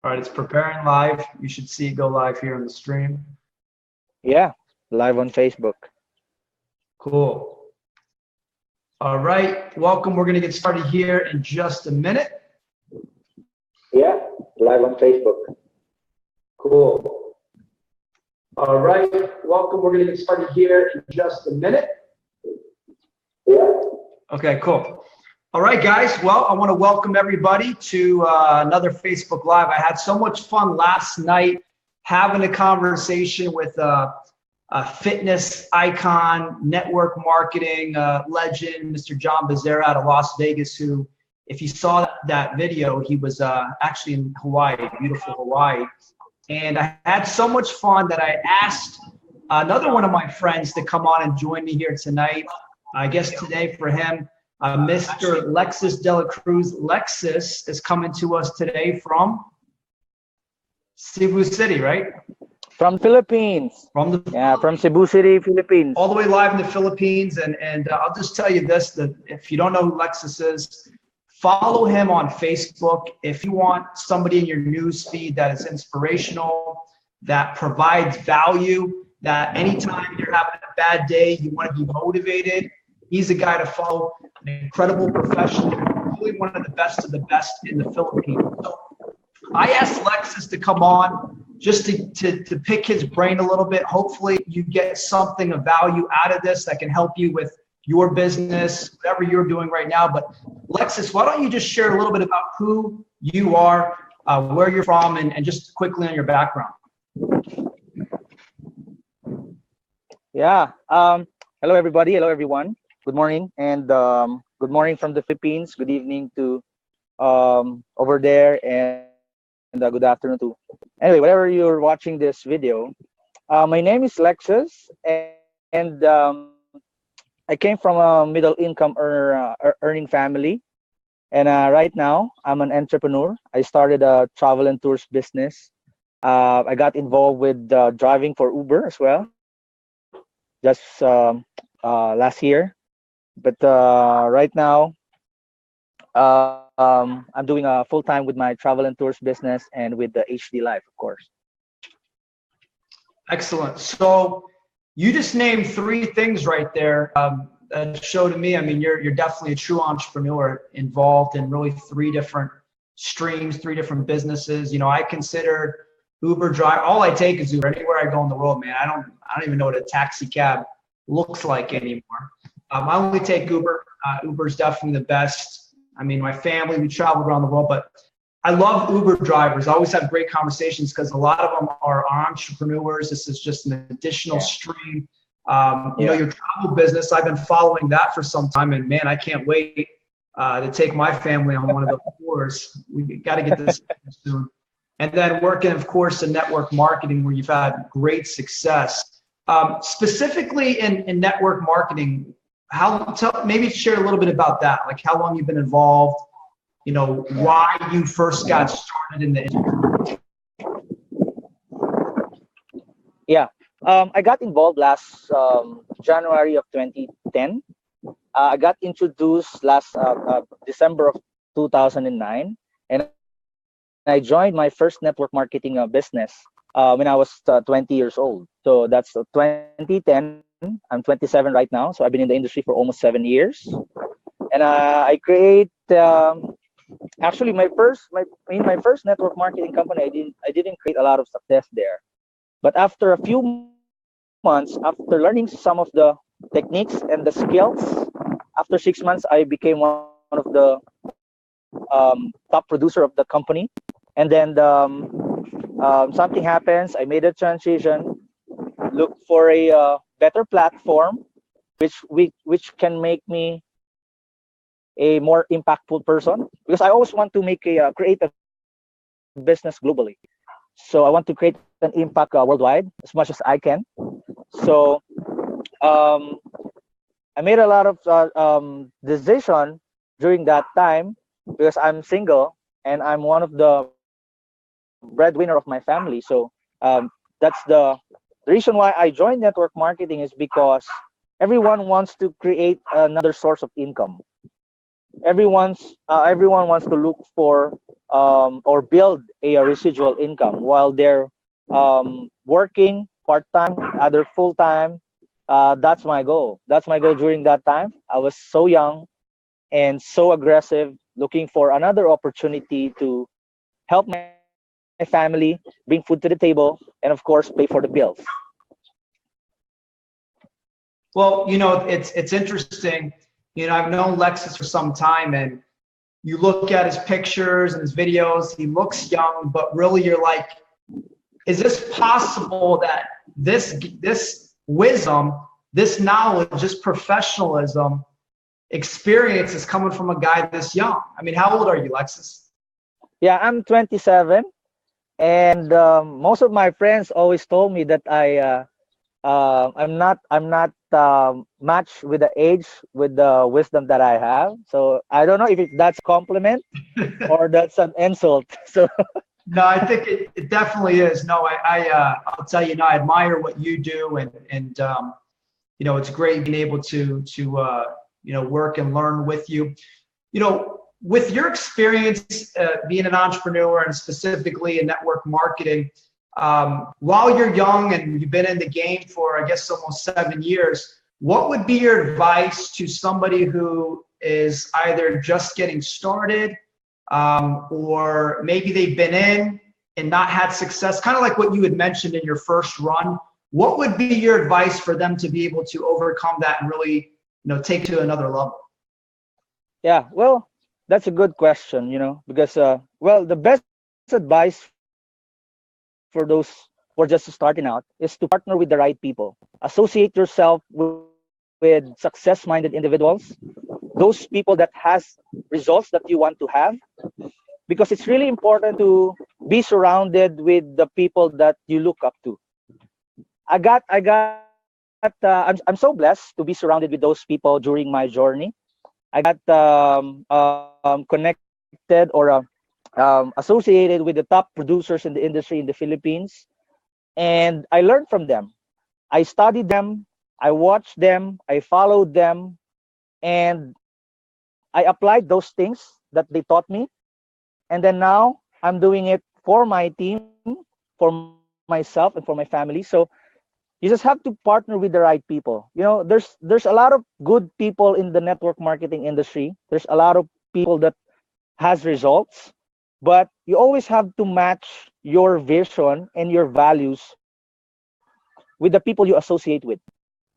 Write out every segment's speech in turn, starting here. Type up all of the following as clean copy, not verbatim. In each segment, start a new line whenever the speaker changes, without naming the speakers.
All right, it's preparing live. You should see it go live here on the stream.
Yeah, live on Facebook.
Cool. All right, welcome. We're going to get started here in just a minute.
Yeah, live on Facebook.
Cool. All right, welcome. We're going to get started here in just a minute.
Yeah.
Okay, cool. All right, guys. Well, I want to welcome everybody to another Facebook Live. I had so much fun last night having a conversation with a fitness icon, network marketing legend, Mr. John Becerra out of Las Vegas, who, if you saw that video, he was actually in Hawaii, beautiful Hawaii. And I had so much fun that I asked another one of my friends to come on and join me here tonight. I guess today for him, Mr. LEXUS DELA CRUZ. LEXUS is coming to us today from Cebu City, right?
From Philippines.
From
Cebu City, Philippines.
All the way live in the Philippines. And I'll just tell you this, that if you don't know who LEXUS is, follow him on Facebook. If you want somebody in your news feed that is inspirational, that provides value, that anytime you're having a bad day, you want to be motivated, he's a guy to follow, an incredible professional, really one of the best in the Philippines. So I asked LEXUS to come on just to pick his brain a little bit. Hopefully you get something of value out of this that can help you with your business, whatever you're doing right now. But LEXUS, why don't you just share a little bit about who you are, where you're from, and just quickly on your background.
Yeah. Hello, everybody. Hello, everyone. Good morning, and good morning from the Philippines. Good evening to over there, and good afternoon to. Anyway, whatever you're watching this video, my name is LEXUS, and I came from a middle-income earning family, and right now I'm an entrepreneur. I started a travel and tours business. I got involved with driving for Uber as well, just last year. But right now, I'm doing full time with my travel and tours business and with the HD Life, of course.
Excellent. So you just named three things right there that show to me. I mean, you're definitely a true entrepreneur involved in really three different streams, three different businesses. You know, I consider Uber drive. All I take is Uber anywhere I go in the world, man. I don't even know what a taxi cab looks like anymore. I only take Uber. Uber's definitely the best. I mean, my family, we travel around the world, but I love Uber drivers. I always have great conversations because a lot of them are entrepreneurs. This is just an additional stream. You know, your travel business, I've been following that for some time, and man, I can't wait to take my family on one of those tours. We got to get this soon. And then working, of course, in network marketing, where you've had great success. Specifically in network marketing, maybe share a little bit about that, like how long you've been involved, you know, why you first got started in the industry.
Yeah, I got involved last January of 2010. I got introduced last December of 2009, and I joined my first network marketing business when I was 20 years old. So that's 2010. I'm 27 right now, so I've been in the industry for almost 7 years. And I create actually my first network marketing company. I didn't create a lot of success there, but after a few months, after learning some of the techniques and the skills, after 6 months, I became one of the top producer of the company. And then something happens. I made a transition, look for a better platform, which can make me a more impactful person, because I always want to create a business globally. So I want to create an impact worldwide as much as I can. So I made a lot of decision during that time, because I'm single and I'm one of the breadwinner of my family. So that's the reason why I joined network marketing, is because everyone wants to create another source of income. everyone wants to look for or build a residual income while they're working part-time, other full-time. That's my goal. That's my goal during that time. I was so young and so aggressive, looking for another opportunity to help my family, bring food to the table, and of course, pay for the bills.
Well, it's interesting. I've known Lexus for some time, and you look at his pictures and his videos, he looks young, but really you're like, is this possible that this wisdom, this knowledge, this professionalism, experience is coming from a guy this young? I mean, how old are you, Lexus?
Yeah, I'm 27, and most of my friends always told me that I'm not matched with the age with the wisdom that I have. So I don't know if that's a compliment or that's an insult. So
No, I think it definitely is. No, I'll tell you, I admire what you do, and it's great being able to work and learn with you. With your experience being an entrepreneur and specifically in network marketing, while you're young and you've been in the game for, I guess, almost 7 years, what would be your advice to somebody who is either just getting started, or maybe they've been in and not had success, kind of like what you had mentioned in your first run? What would be your advice for them to be able to overcome that and really, take to another level?
yeah, well, that's a good question, because well, the best advice for those who are just starting out is to partner with the right people. Associate yourself with success-minded individuals, those people that has results that you want to have, because it's really important to be surrounded with the people that you look up to. I'm so blessed to be surrounded with those people during my journey. I got connected or associated with the top producers in the industry in the Philippines, and I learned from them. I studied them, I watched them, I followed them, and I applied those things that they taught me. And then now I'm doing it for my team, for myself, and for my family. So you just have to partner with the right people. There's a lot of good people in the network marketing industry. There's a lot of people that has results, but you always have to match your vision and your values with the people you associate with.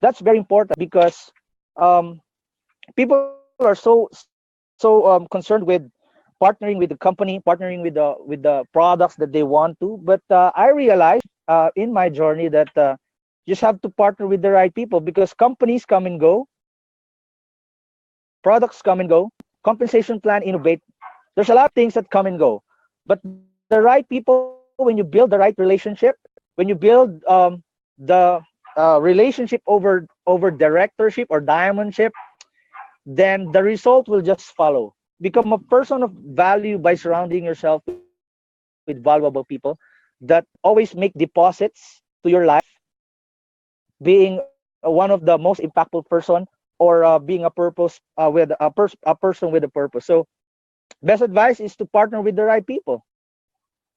That's very important because um, people are so concerned with partnering with the company, partnering with the products that they want to. But I realized in my journey that you just have to partner with the right people, because companies come and go, products come and go, compensation plan innovate. There's a lot of things that come and go, but the right people, when you build the right relationship, when you build the relationship over directorship or diamondship, then the result will just follow. Become a person of value by surrounding yourself with valuable people that always make deposits to your life, being one of the most impactful person, or being a purpose a person with a purpose. So best advice is to partner with the right people.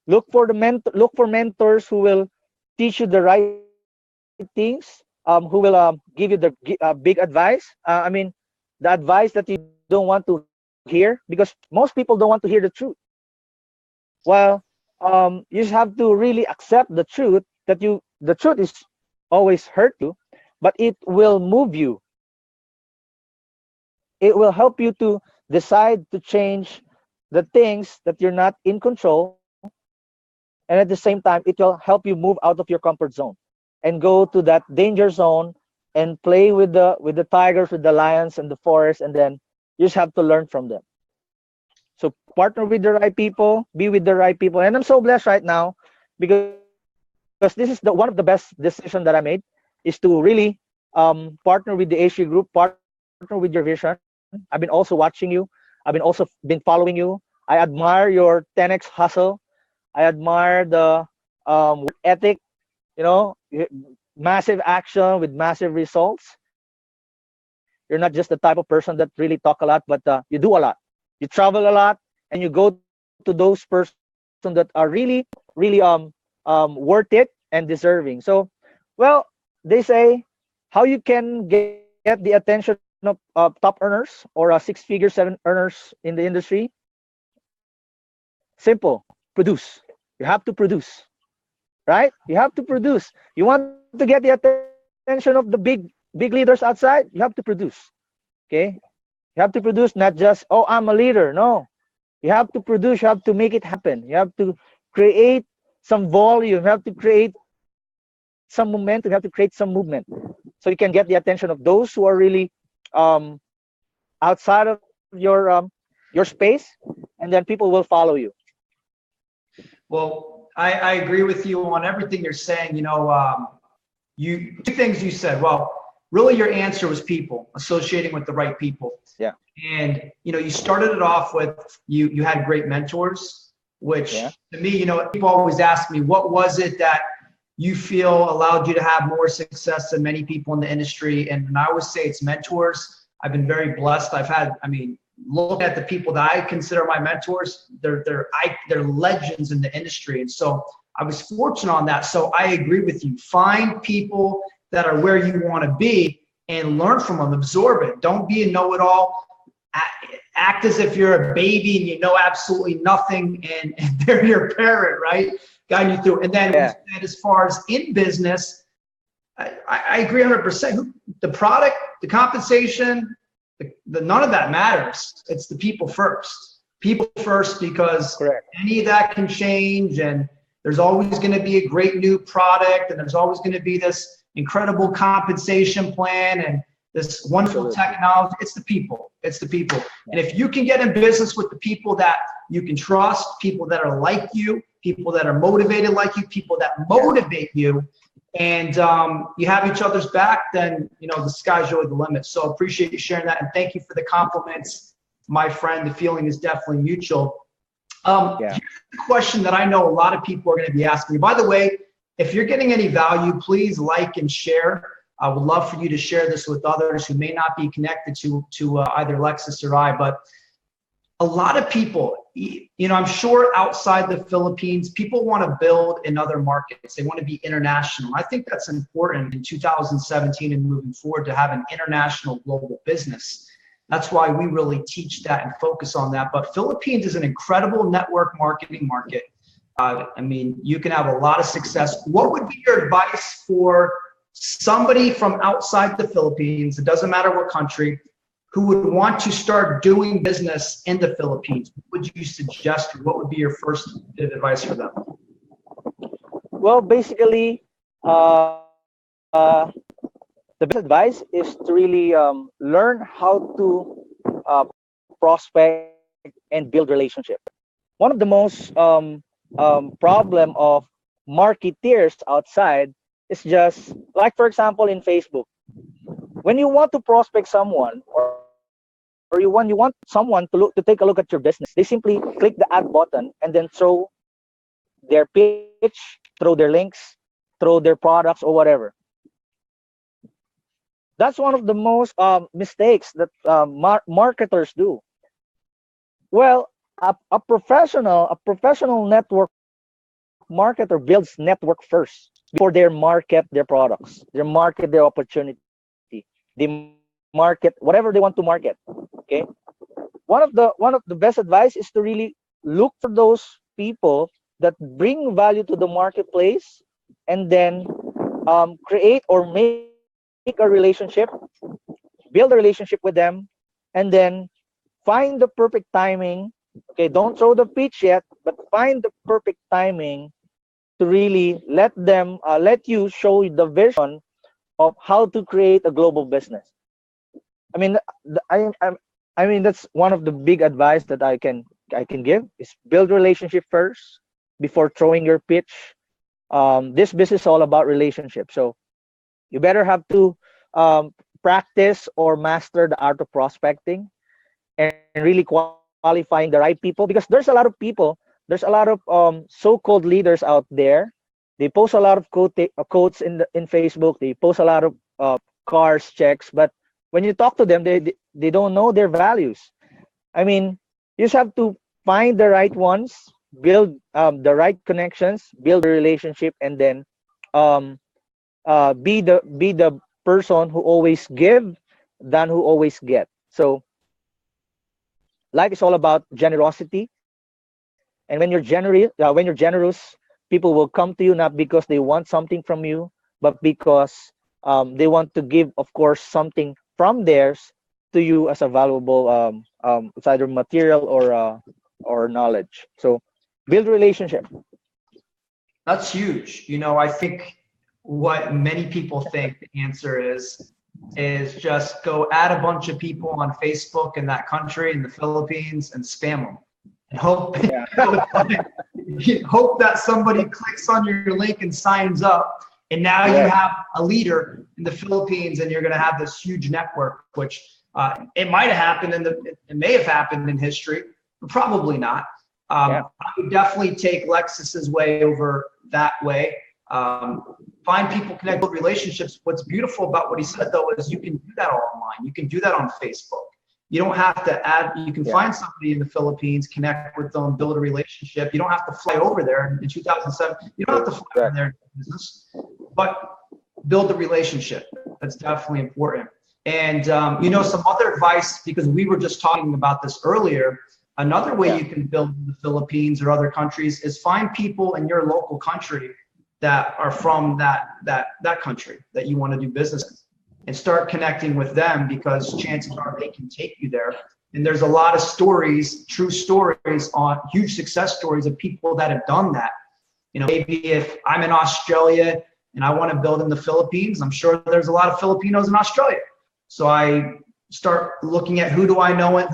Look for mentors who will teach you the right things, who will give you the big advice. I mean, the advice that you don't want to hear, because most people don't want to hear the truth. Well, you just have to really accept the truth, the truth is always hurt you, but it will move you. It will help you to decide to change the things that you're not in control, and at the same time it will help you move out of your comfort zone and go to that danger zone and play with the tigers, with the lions and the forest, and then you just have to learn from them. So partner with the right people, be with the right people. And I'm so blessed right now, because this is one of the best decision that I made, is to really partner with the HG group, partner with your vision. I've been also watching you. I've been also been following you. I admire your 10x hustle. I admire the work ethic, you know, massive action with massive results. You're not just the type of person that really talk a lot, but you do a lot. You travel a lot, and you go to those persons that are really, really worth it and deserving. So, well, they say how you can get the attention of top earners or six-figure, seven earners in the industry. Simple, produce. You have to produce, right? You have to produce. You want to get the attention of the big leaders outside, you have to produce. Okay, you have to produce, not just, oh, I'm a leader. No, you have to produce. You have to make it happen. You have to create some volume. You have to create some momentum. You have to create some movement, so you can get the attention of those who are really outside of your space, and then people will follow you.
Well, I agree with you on everything you're saying. You know, two things you said. Well, really your answer was people, associating with the right people.
Yeah.
And, you know, you started it off with you had great mentors, which to me, you know, people always ask me, what was it that you feel allowed you to have more success than many people in the industry? And I always say it's mentors. I've been very blessed. Look at the people that I consider my mentors. They're legends in the industry. And so I was fortunate on that. So I agree with you. Find people that are where you want to be and learn from them, absorb it. Don't be a know-it-all. Act as if you're a baby and you know absolutely nothing, and they're your parent, right? Guiding you through. And then as far as in business, I agree 100%. The product, the compensation, none of that matters. It's the people first. People first, because any of that can change, and there's always going to be a great new product, and there's always going to be this incredible compensation plan and this wonderful technology. It's the people. It's the people. And if you can get in business with the people that you can trust, people that are like you, people that are motivated like you, people that motivate you, and you have each other's back, then, you know, the sky's really the limit. So appreciate you sharing that. And thank you for the compliments, my friend. The feeling is definitely mutual. Here's a question that I know a lot of people are going to be asking me. By the way, if you're getting any value, please like and share. I would love for you to share this with others who may not be connected to either Lexus or I. But a lot of people, you know, I'm sure outside the Philippines, people want to build in other markets. They want to be international. I think that's important in 2017 and moving forward, to have an international global business. That's why we really teach that and focus on that. But Philippines is an incredible network marketing market. I mean, you can have a lot of success. What would be your advice for somebody from outside the Philippines, it doesn't matter what country, who would want to start doing business in the Philippines? What would you suggest? What would be your first bit of advice for them?
Well, basically, the best advice is to really learn how to prospect and build relationship. One of the most problem of marketeers outside is just like, for example, in Facebook, when you want to prospect someone, or you want someone to take a look at your business, they simply click the add button and then throw their pitch, throw their links, throw their products or whatever. That's one of the most mistakes that marketers do. Well, a professional network marketer builds network first before they market their products, they market their opportunity, they market whatever they want to market. Okay, one of the best advice is to really look for those people that bring value to the marketplace, and then create or make a relationship, build a relationship with them, and then find the perfect timing. Okay, don't throw the pitch yet, but find the perfect timing to really let you show the vision of how to create a global business. I mean, I mean that's one of the big advice that I can give is build relationship first before throwing your pitch. This business is all about relationship, so you better have to practice or master the art of prospecting and really qualifying the right people, because there's a lot of people. There's a lot of so-called leaders out there. They post a lot of quotes in Facebook. They post a lot of cars checks, but when you talk to them, they don't know their values. I mean, you just have to find the right ones, build the right connections, build a relationship, and then um, be the person who always give than who always get. So life is all about generosity, and when you're generous, people will come to you not because they want something from you, but because they want to give, of course, something from theirs to you as a valuable it's either material or knowledge. So build relationship.
That's huge. I think what many people think the answer is just go add a bunch of people on Facebook in that country, in the Philippines, and spam them and hope
Yeah.
hope that somebody clicks on your link and signs up. And now you
Right.
have a leader in the Philippines, and you're going to have this huge network, which it might have happened it may have happened in history, but probably not.
Yeah.
I would definitely take Lexus's way over that way. Find people, connect, build relationships. What's beautiful about what he said, though, is you can do that all online. You can do that on Facebook. You don't have to add, you can find somebody in the Philippines, connect with them, build a relationship. You don't have to fly over there in 2007. You don't have to fly over there in business, but build the relationship. That's definitely important. And, some other advice, because we were just talking about this earlier, another way you can build in the Philippines or other countries is find people in your local country that are from that country that you want to do business in, and start connecting with them, because chances are they can take you there. And there's a lot of stories, true stories, on huge success stories of people that have done that. Maybe if I'm in Australia and I want to build in the Philippines, I'm sure there's a lot of Filipinos in Australia. So I start looking at who do I know and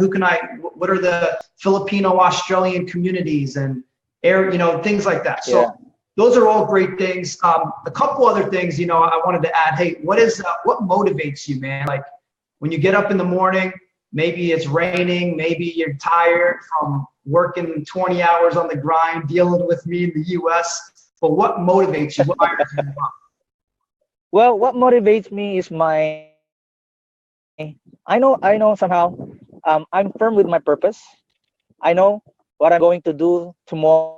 what are the Filipino Australian communities and things like that. So those are all great things. A couple other things, I wanted to add. Hey, what motivates you, man? Like when you get up in the morning, maybe it's raining, maybe you're tired from working 20 hours on the grind, dealing with me in the US. But what motivates you? What fires you up?
Well, what motivates me is I know somehow I'm firm with my purpose. I know what I'm going to do tomorrow,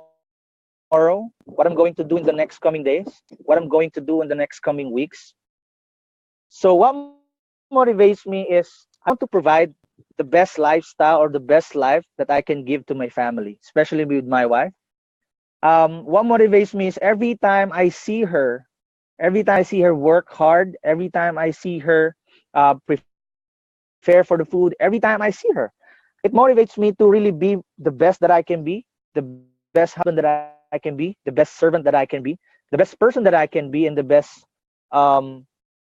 what I'm going to do in the next coming days, what I'm going to do in the next coming weeks. So what motivates me is I want to provide the best lifestyle or the best life that I can give to my family, especially with my wife. What motivates me is every time I see her work hard, every time I see her prepare for the food, every time I see her, it motivates me to really be the best that I can be, the best husband that I can be, the best servant that I can be, the best person that I can be, and the best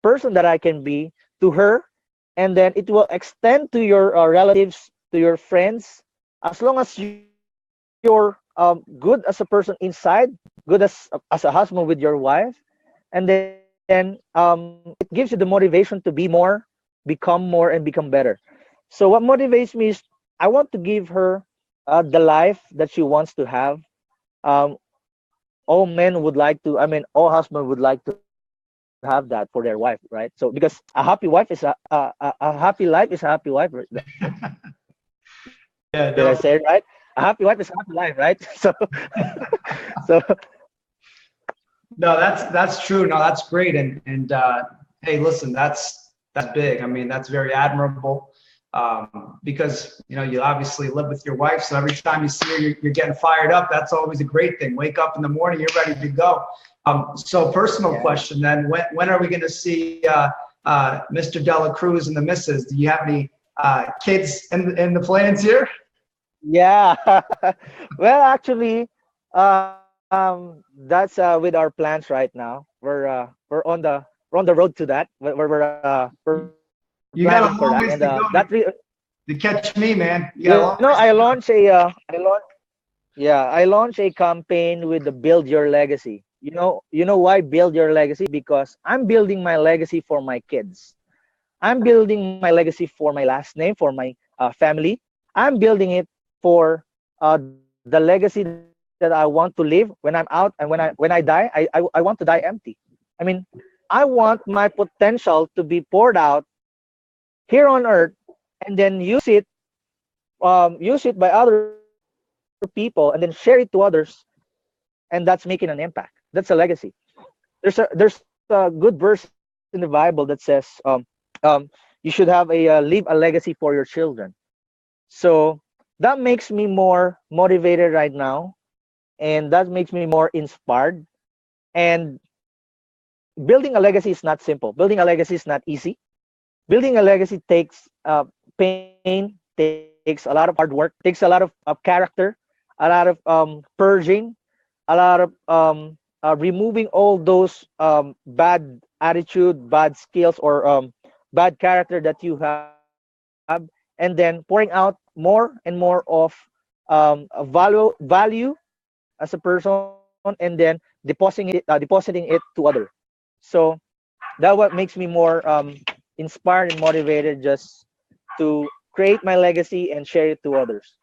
person that I can be to her. And then it will extend to your relatives, to your friends, as long as you're good as a person inside, good as a husband with your wife, and then it gives you the motivation to be more, become more, and become better. So what motivates me is I want to give her the life that she wants to have. Um, all men would like to. I mean, all husbands would like to have that for their wife, right? So because a happy wife is a happy life is a happy wife.
Yeah,
Did I
no,
say it right? A happy wife is a happy life, right? So, so
no, that's true. No, that's great. And hey, listen, that's big. I mean, that's very admirable. Because you obviously live with your wife, so every time you see her, you're getting fired up. That's always a great thing. Wake up in the morning, you're ready to go. So personal question then, when are we going to see Mr. Dela Cruz and the missus? Do you have any kids in the plans here?
yeah. Well, actually, that's with our plans right now. We're on the road to that. We're
You got
planning
a
for
long
that,
ways
and
to go
that
to catch me, man. You got a long ways
I
to go.
launched I launched a campaign with the Build Your Legacy. You know why Build Your Legacy? Because I'm building my legacy for my kids. I'm building my legacy for my last name, for my family. I'm building it for the legacy that I want to live when I'm out, and when I die, I want to die empty. I mean, I want my potential to be poured out here on earth, and then use it by other people, and then share it to others, and that's making an impact. That's a legacy. There's a good verse in the Bible that says, um, you should have leave a legacy for your children. So that makes me more motivated right now, and that makes me more inspired. And building a legacy is not simple. Building a legacy is not easy. Building a legacy takes pain, takes a lot of hard work, takes a lot of character, a lot of purging, a lot of removing all those bad attitude, bad skills, or bad character that you have, and then pouring out more and more of a value as a person, and then depositing it to other. So that what makes me more inspired and motivated just to create my legacy and share it to others.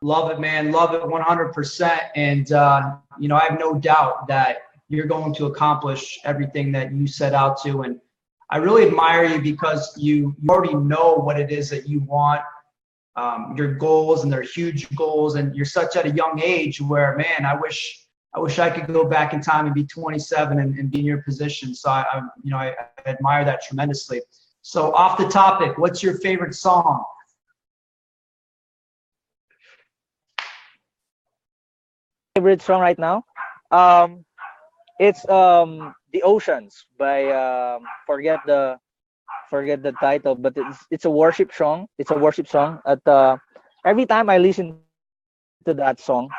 Love it, man. Love it 100%. And, I have no doubt that you're going to accomplish everything that you set out to. And I really admire you because you already know what it is that you want, your goals, and they're huge goals. And you're such at a young age where, man, I wish I could go back in time and be 27 and be in your position. So I admire that tremendously. So off the topic, what's your favorite song?
Favorite song right now? It's The Oceans by forget the title, but it's a worship song. It's a worship song. At every time I listen to that song,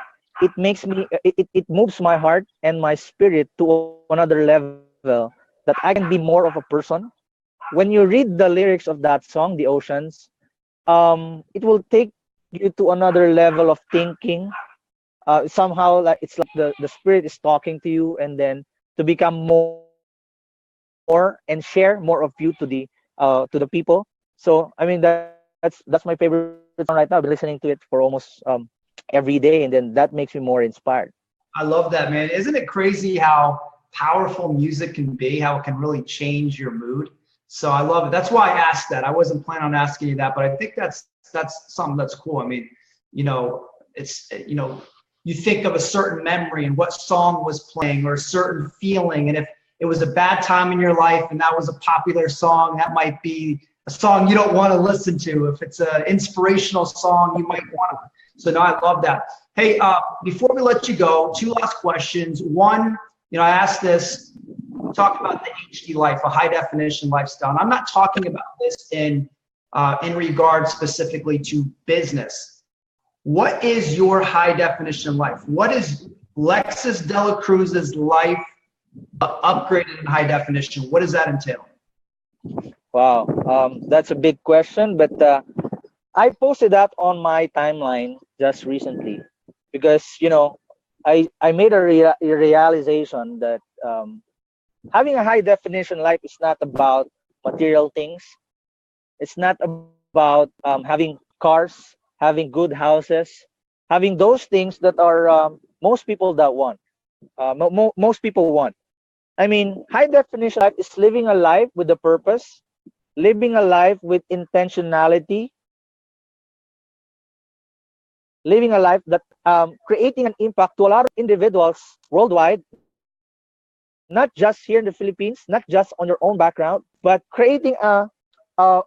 it makes me it moves my heart and my spirit to another level, that I can be more of a person. When you read the lyrics of that song, The Oceans, it will take you to another level of thinking. Somehow, like it's like the spirit is talking to you, and then to become more and share more of you to the people. So I mean, that's my favorite song right now. I've been listening to it for almost every day, and then that makes me more inspired.
I love that, man. Isn't it crazy how powerful music can be, how it can really change your mood? So I love it. That's why I asked that. I wasn't planning on asking you that, but I think that's something that's cool. I mean, it's you think of a certain memory and what song was playing, or a certain feeling, and if it was a bad time in your life and that was a popular song, that might be a song you don't want to listen to. If it's an inspirational song, you might want to. So no, I love that. Hey, before we let you go, two last questions. One, I asked this, talk about the HD life, a high definition lifestyle. And I'm not talking about this in regard specifically to business. What is your high definition life? What is LEXUS DELA CRUZ's life upgraded in high definition? What does that entail?
Wow, that's a big question, but I posted that on my timeline just recently because I made a realization that having a high definition life is not about material things. It's not about having cars, having good houses, having those things that are most people that want. Most people want. I mean, high definition life is living a life with a purpose, living a life with intentionality, living a life that creating an impact to a lot of individuals worldwide, not just here in the Philippines, not just on your own background, but creating a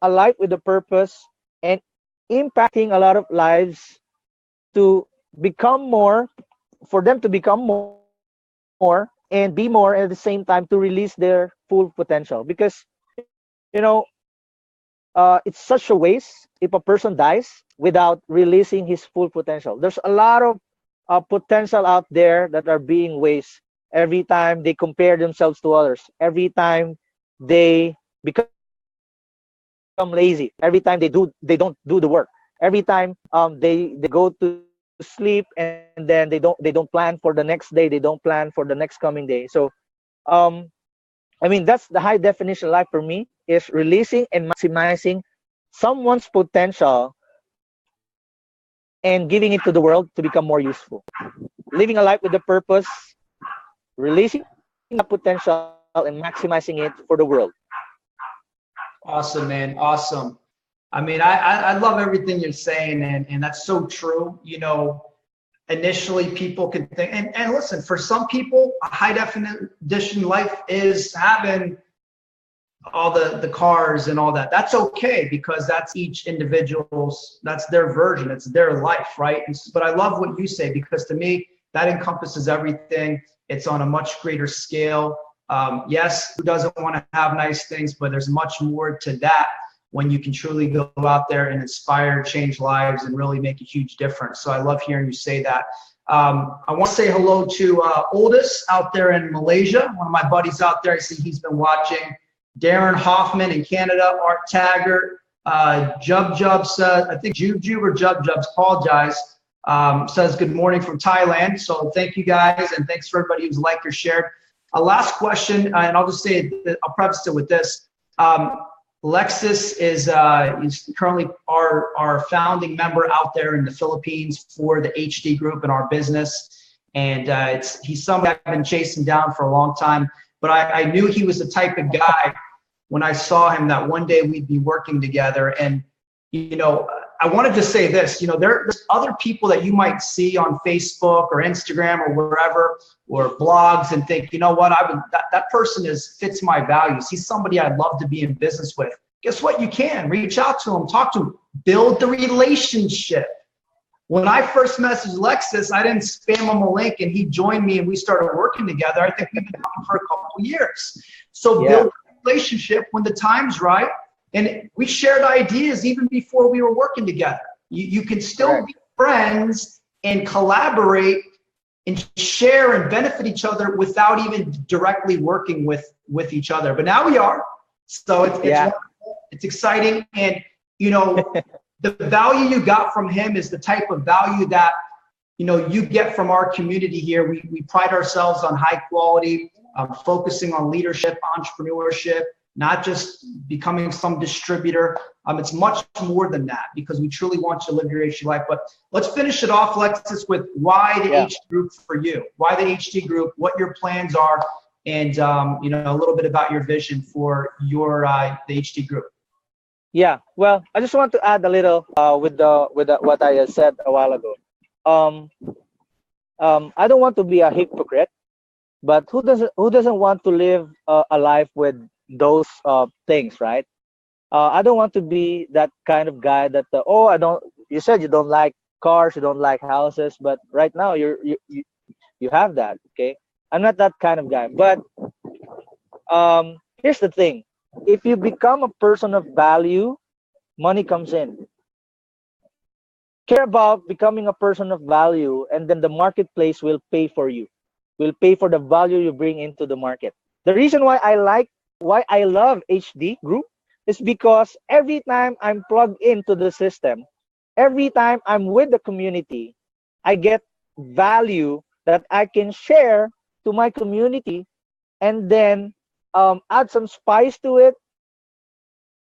life with a purpose and impacting a lot of lives to become more, for them to become more and be more, and at the same time to release their full potential. Because it's such a waste if a person dies without releasing his full potential. There's a lot of potential out there that are being wasted every time they compare themselves to others, every time they become lazy, every time they don't do the work, every time they go to sleep, and then they don't plan for the next day, they don't plan for the next coming day. So um I mean, that's the high definition life for me, is releasing and maximizing someone's potential and giving it to the world to become more useful. Living a life with a purpose, releasing that potential and maximizing it for the world.
Awesome, man. Awesome. I mean, I love everything you're saying, and that's so true. You know, initially people can think, and listen, for some people, a high definition life is having all the cars and all that. That's okay, because that's each individual's, that's their version, it's their life, right? But I love what you say, because to me, that encompasses everything. It's on a much greater scale. Yes, who doesn't want to have nice things, but there's much more to that when you can truly go out there and inspire, change lives, and really make a huge difference. So I love hearing you say that. I want to say hello to Oldest out there in Malaysia, one of my buddies out there. I see he's been watching. Darren Hoffman in Canada, Art Taggart, Jub says, I think Jub or Jubs, apologize, says good morning from Thailand. So thank you guys, and thanks for everybody who's liked or shared. A last question, and I'll just say, I'll preface it with this. Lexus is currently our founding member out there in the Philippines for the HD Group and our business. And he's somebody I've been chasing down for a long time. But I knew he was the type of guy when I saw him that one day we'd be working together. And, you know, I wanted to say this, you know, there's other people that you might see on Facebook or Instagram or wherever, or blogs, and think, you know what, that person fits my values. He's somebody I'd love to be in business with. Guess what? You can reach out to him, talk to him, build the relationship. When I first messaged Lexus, I didn't spam him a link, and he joined me and we started working together. I think we've been talking for a couple of years. So build a relationship when the time's right. And we shared ideas even before we were working together. You can still be friends and collaborate and share and benefit each other without even directly working with each other. But now we are. So it's exciting. And, you know, the value you got from him is the type of value that, you know, you get from our community here. We pride ourselves on high quality, focusing on leadership, entrepreneurship, not just becoming some distributor. It's much more than that, because we truly want you to live your HD life. But let's finish it off, Lexus, with why the HD Group for you. Why the HD Group, what your plans are, and you know, a little bit about your vision for your the HD Group.
Yeah, well, I just want to add a little with what I said a while ago. I don't want to be a hypocrite, but who doesn't want to live a life with those things, right? I don't want to be that kind of guy that you said you don't like cars, you don't like houses, but right now you have that. Okay, I'm not that kind of guy. But here's the thing: if you become a person of value, money comes in. Care about becoming a person of value, and then the marketplace will pay for you, will pay for the value you bring into the market. The reason why I love HD Group is because every time I'm plugged into the system, every time I'm with the community, I get value that I can share to my community, and then add some spice to it,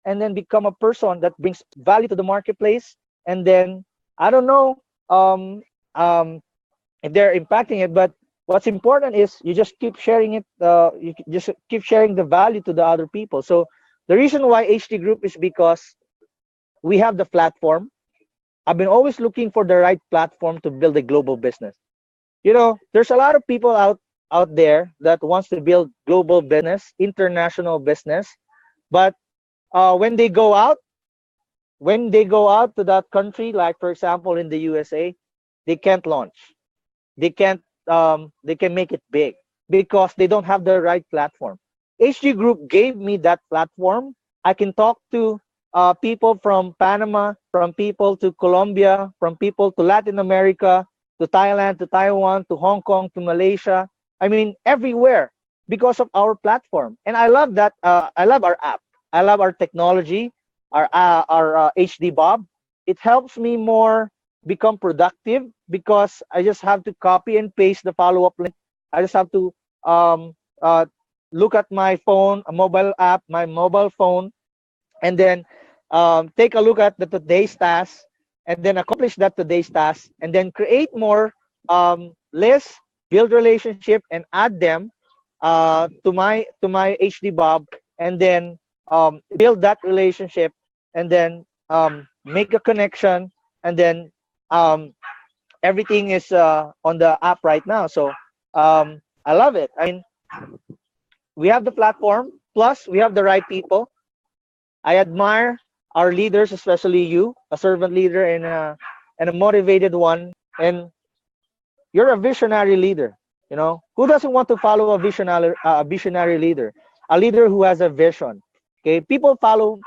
and then become a person that brings value to the marketplace. And then I don't know if they're impacting it, but what's important is you just keep sharing it. You just keep sharing the value to the other people. So the reason why HD Group is because we have the platform. I've been always looking for the right platform to build a global business. You know, there's a lot of people out there that wants to build global business, international business, but when they go out to that country, like for example in the USA, they can't launch. They can make it big because they don't have the right platform. HD Group gave me that platform. I can talk to people from Panama, from people to Colombia, from people to Latin America, to Thailand, to Taiwan, to Hong Kong, to Malaysia. I mean, everywhere because of our platform. And I love that. I love our app. I love our technology, our HD Bob. It helps me more become productive because I just have to copy and paste the follow-up link. I just have to look at my phone, a mobile app, my mobile phone, and then take a look at the today's task, and then accomplish that today's task, and then create more lists, build relationship, and add them to my HD Bob, and then build that relationship, and then make a connection, and then everything is on the app right now. So I love it. I mean, we have the platform, plus we have the right people. I admire our leaders, especially you, a servant leader and a motivated one. And you're a visionary leader. You know, who doesn't want to follow a visionary leader, a leader who has a vision? Okay, people follow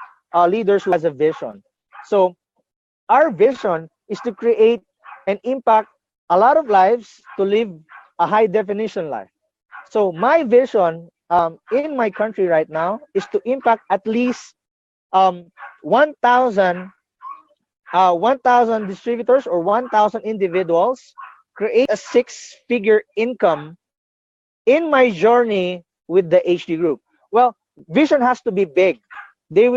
leaders who has a vision. So our vision is to create and impact a lot of lives, to live a high definition life. So my vision in my country right now is to impact at least 1,000 1,000 distributors or 1,000 individuals, create a six-figure income in my journey with the HD group. Well, vision has to be big. They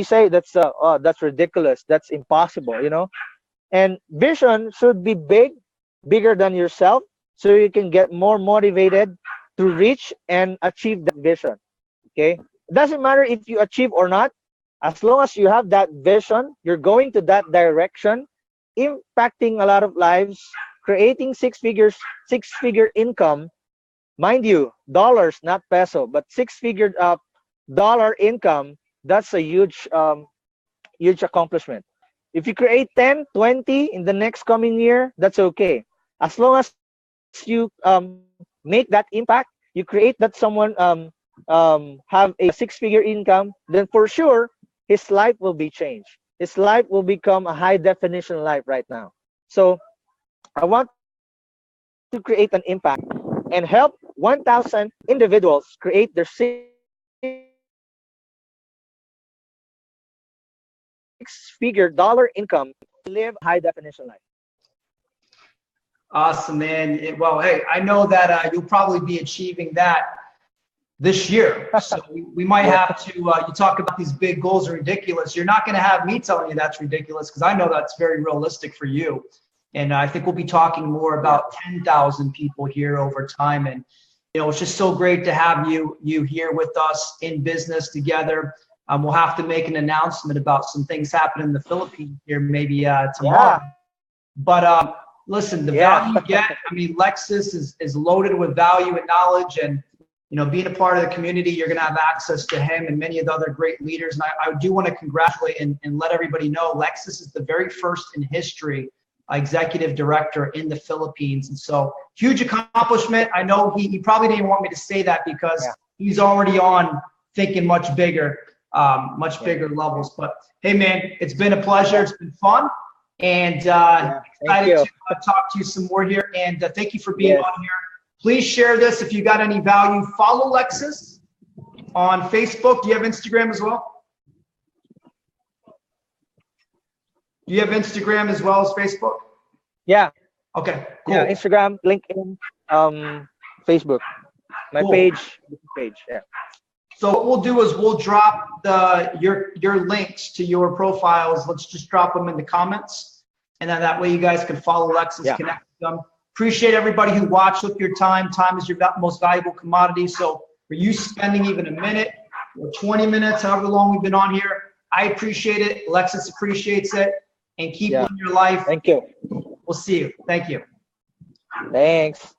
say that's oh, that's ridiculous, that's impossible, you know. And vision should be big, bigger than yourself, so you can get more motivated to reach and achieve that vision. Okay, it doesn't matter if you achieve or not, as long as you have that vision, you're going to that direction, impacting a lot of lives, creating six-figure income. Mind you, dollars, not peso, but six-figure dollar income. That's a huge accomplishment. If you create 10, 20 in the next coming year, that's okay. As long as you make that impact, you create that someone have a six-figure income, then for sure his life will be changed. His life will become a high definition life right now. So I want to create an impact and help 1,000 individuals create their six-figure dollar income, live a high definition life.
Awesome, man. Well, hey, I know that you'll probably be achieving that this year. So we might have to, you talk about these big goals are ridiculous. You're not going to have me telling you that's ridiculous, because I know that's very realistic for you. And I think we'll be talking more about 10,000 people here over time. And, you know, it's just so great to have you here with us in business together. We'll have to make an announcement about some things happening in the Philippines here, maybe tomorrow.
Yeah.
But listen, the value you get, I mean, Lexus is loaded with value and knowledge, and, you know, being a part of the community, you're going to have access to him and many of the other great leaders. And I do want to congratulate and let everybody know Lexus is the very first in history executive director in the Philippines. And so huge accomplishment. I know he probably didn't want me to say that, because he's already on thinking much bigger levels. But hey, man, it's been a pleasure. It's been fun. And excited to talk to you some more here. And thank you for being on here. Please share this if you got any value. Follow Lexus on Facebook. Do you have Instagram as well? Do you have Instagram as well as Facebook?
Yeah.
Okay, cool.
Yeah, Instagram, LinkedIn, Facebook. My page. Yeah.
So what we'll do is we'll drop your links to your profiles. Let's just drop them in the comments, and then that way you guys can follow Lexus, connect with them. Appreciate everybody who watched, took your time. Time is your most valuable commodity. So for you spending even a minute or 20 minutes, however long we've been on here, I appreciate it. Lexus appreciates it. And keep living your life.
Thank you.
We'll see you. Thank you.
Thanks.